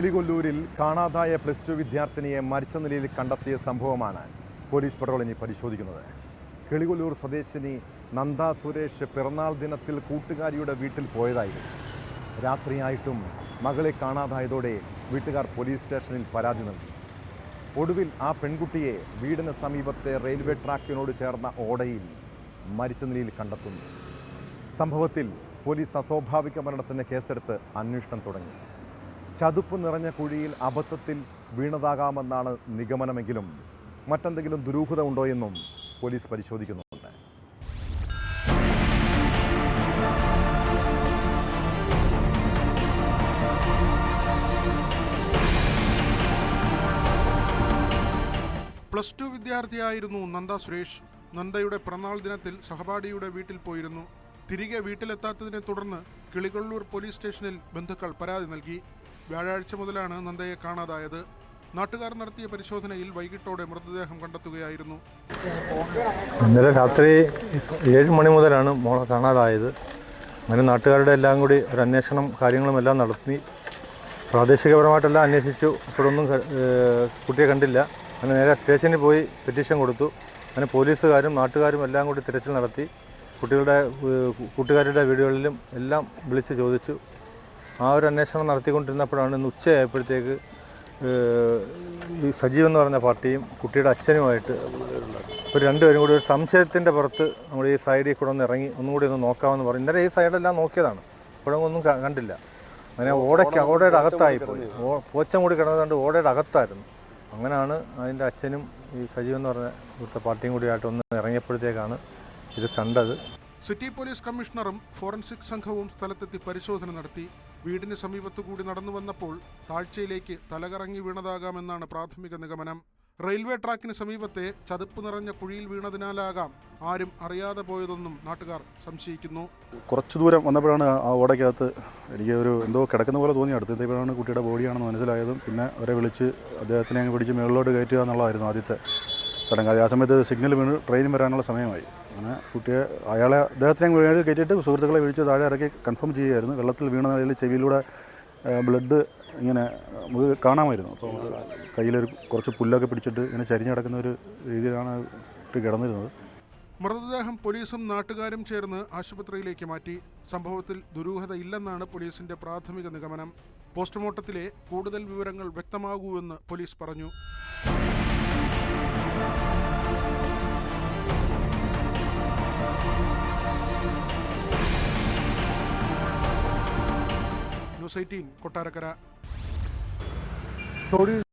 കിളികൊല്ലൂരിൽ കാണാതായ +2 വിദ്യാർത്ഥിനിയെ മരിച്ച നിലയിൽ കണ്ടെത്തിയ സംഭവമാണ് പോലീസ് പട്രോൾ ഇനി പരിശോധിക്കുന്നത്. കിളികൊല്ലൂർ സ്വദേശിനി നന്ദ സുരേഷ് പിറന്നാൾ ദിനത്തിൽ കൂട്ടുകാരിയുടെ വീട്ടിൽ പോയതായിരുന്നു. രാത്രിയായിട്ടും മകളെ കാണാതായതോടെ വീട്ടുകാർ പോലീസ് സ്റ്റേഷനിൽ പരാതി നൽകി. ഒടുവിൽ ആ പെൺകുട്ടിയെ വീടിന് സമീപത്തെ റെയിൽവേ ട്രാക്കിനോട് ചേർന്ന ഓടയിൽ മരിച്ച നിലയിൽ കണ്ടെത്തുന്നു. സംഭവത്തിൽ പോലീസ് അസ്വാഭാവിക മരണത്തിന് കേസെടുത്ത് അന്വേഷണം തുടങ്ങി. ചതുപ്പ് നിറഞ്ഞ കുഴിയിൽ അബദ്ധത്തിൽ വീണതാകാമെന്നാണ് നിഗമനമെങ്കിലും മറ്റെന്തെങ്കിലും ദുരൂഹത ഉണ്ടോ എന്നും പോലീസ് പരിശോധിക്കുന്നുണ്ട്. +2 വിദ്യാർത്ഥിയായിരുന്നു നന്ദ സുരേഷ്. നന്ദയുടെ പിറന്നാൾ ദിനത്തിൽ സഹപാഠിയുടെ വീട്ടിൽ പോയിരുന്നു. തിരികെ വീട്ടിലെത്താത്തതിനെ തുടർന്ന് കിളികൊല്ലൂർ പോലീസ് സ്റ്റേഷനിൽ ബന്ധുക്കൾ പരാതി നൽകി. വ്യാഴാഴ്ച മുതലാണ് നന്ദയെ കാണാതായത്. നാട്ടുകാർ നടത്തിയ പരിശോധനയിൽ വൈകിട്ടോടെ മൃതദേഹം കണ്ടെത്തുകയായിരുന്നു. ഇന്നലെ രാത്രി 7 മണി മുതലാണ് മോളെ കാണാതായത്. അങ്ങനെ നാട്ടുകാരുടെ എല്ലാം കൂടി ഒരു അന്വേഷണം കാര്യങ്ങളുമെല്ലാം നടത്തി പ്രാദേശികപരമായിട്ടെല്ലാം അന്വേഷിച്ചു. ഇപ്പോഴൊന്നും കുട്ടിയെ കണ്ടില്ല. അങ്ങനെ നേരെ സ്റ്റേഷനിൽ പോയി പെറ്റീഷൻ കൊടുത്തു. അങ്ങനെ പോലീസുകാരും നാട്ടുകാരും എല്ലാം കൂടി തിരച്ചിൽ നടത്തി. കുട്ടികളുടെ കൂട്ടുകാരുടെ വീടുകളിലും എല്ലാം വിളിച്ച് ചോദിച്ചു. ആ ഒരു അന്വേഷണം നടത്തിക്കൊണ്ടിരുന്നപ്പോഴാണ് ഇന്ന് ഉച്ചയായപ്പോഴത്തേക്ക് ഈ സജീവ് എന്ന് പറഞ്ഞ പാർട്ടിയും കുട്ടിയുടെ അച്ഛനുമായിട്ട് ഒരു രണ്ടുപേരും കൂടി ഒരു സംശയത്തിൻ്റെ പുറത്ത് നമ്മൾ ഈ സൈഡിൽ കൂടെ ഒന്ന് ഇറങ്ങി ഒന്നുകൂടി ഒന്ന് നോക്കാമെന്ന് പറഞ്ഞു. ഇന്നലെ ഈ സൈഡെല്ലാം നോക്കിയതാണ്, ഇപ്പോഴൊന്നും കണ്ടില്ല. അങ്ങനെ ഓടയുടെ അകത്തായിപ്പോയി. പോച്ച മൂടി കിടന്നതുകൊണ്ട് ഓടയുടെ അകത്തായിരുന്നു. അങ്ങനെയാണ് അതിൻ്റെ അച്ഛനും ഈ സജീവ് എന്ന് പറഞ്ഞ ഇവിടുത്തെ പാർട്ടിയും കൂടിയായിട്ട് ഒന്ന് ഇറങ്ങിയപ്പോഴത്തേക്കാണ് ഇത് കണ്ടത്. സിറ്റി പോലീസ് കമ്മീഷണറും ഫോറൻസിക് സംഘവും സ്ഥലത്തെത്തി പരിശോധന നടത്തി. വീടിന് സമീപത്തു കൂടി നടന്നു വന്നപ്പോൾ താഴ്ചയിലേക്ക് തലകറങ്ങി വീണതാകാമെന്നാണ് പ്രാഥമിക നിഗമനം. റെയിൽവേ ട്രാക്കിന് സമീപത്തെ ചതുപ്പ് നിറഞ്ഞ കുഴിയിൽ വീണതിനാലാകാം ആരും അറിയാതെ പോയതെന്നും നാട്ടുകാർ സംശയിക്കുന്നു. കുറച്ചു ദൂരം വന്നപ്പോഴാണ് ആ ഓടയ്ക്കകത്ത് എനിക്ക് എന്തോ കിടക്കുന്ന പോലെ തോന്നി. അടുത്തപ്പോഴാണ് കുട്ടിയുടെ ബോഡിയാണെന്ന് മനസ്സിലായതും പിന്നെ അവരെ വിളിച്ച് അദ്ദേഹത്തിനെ അങ്ങ് പിടിച്ച് മുകളിലോട്ട് കയറ്റുക എന്നുള്ളതായിരുന്നു ആദ്യത്തെ ചടങ്ങ്. ആ സമയത്ത് സിഗ്നൽ വീണ് ട്രെയിൻ വരാനുള്ള സമയമായി. അങ്ങനെ കുട്ടിയെ അദ്ദേഹത്തിനെ മേളിൽ കയറ്റിയിട്ട് സുഹൃത്തുക്കളെ വിളിച്ച് താഴെ ഇറക്കി കൺഫേം ചെയ്യുകയായിരുന്നു. വെള്ളത്തിൽ വീണ നിലയിൽ ചെവിയിലൂടെ ബ്ലഡ് ഇങ്ങനെ നമുക്ക് കാണാമായിരുന്നു. അപ്പോൾ കയ്യിലൊരു കുറച്ച് പുല്ലൊക്കെ പിടിച്ചിട്ട് ഇങ്ങനെ ചരിഞ്ഞ് കിടക്കുന്ന ഒരു രീതിയിലാണ് കിടന്നിരുന്നത്. മൃതദേഹം പോലീസും നാട്ടുകാരും ചേർന്ന് ആശുപത്രിയിലേക്ക് മാറ്റി. സംഭവത്തിൽ ദുരൂഹത ഇല്ലെന്നാണ് പോലീസിന്റെ പ്രാഥമിക നിഗമനം. പോസ്റ്റ്മോർട്ടത്തിലെ കൂടുതൽ വിവരങ്ങൾ വ്യക്തമാകൂവെന്ന് പോലീസ് പറഞ്ഞു. ന്യൂസ് 18 കൊട്ടാരക്കര.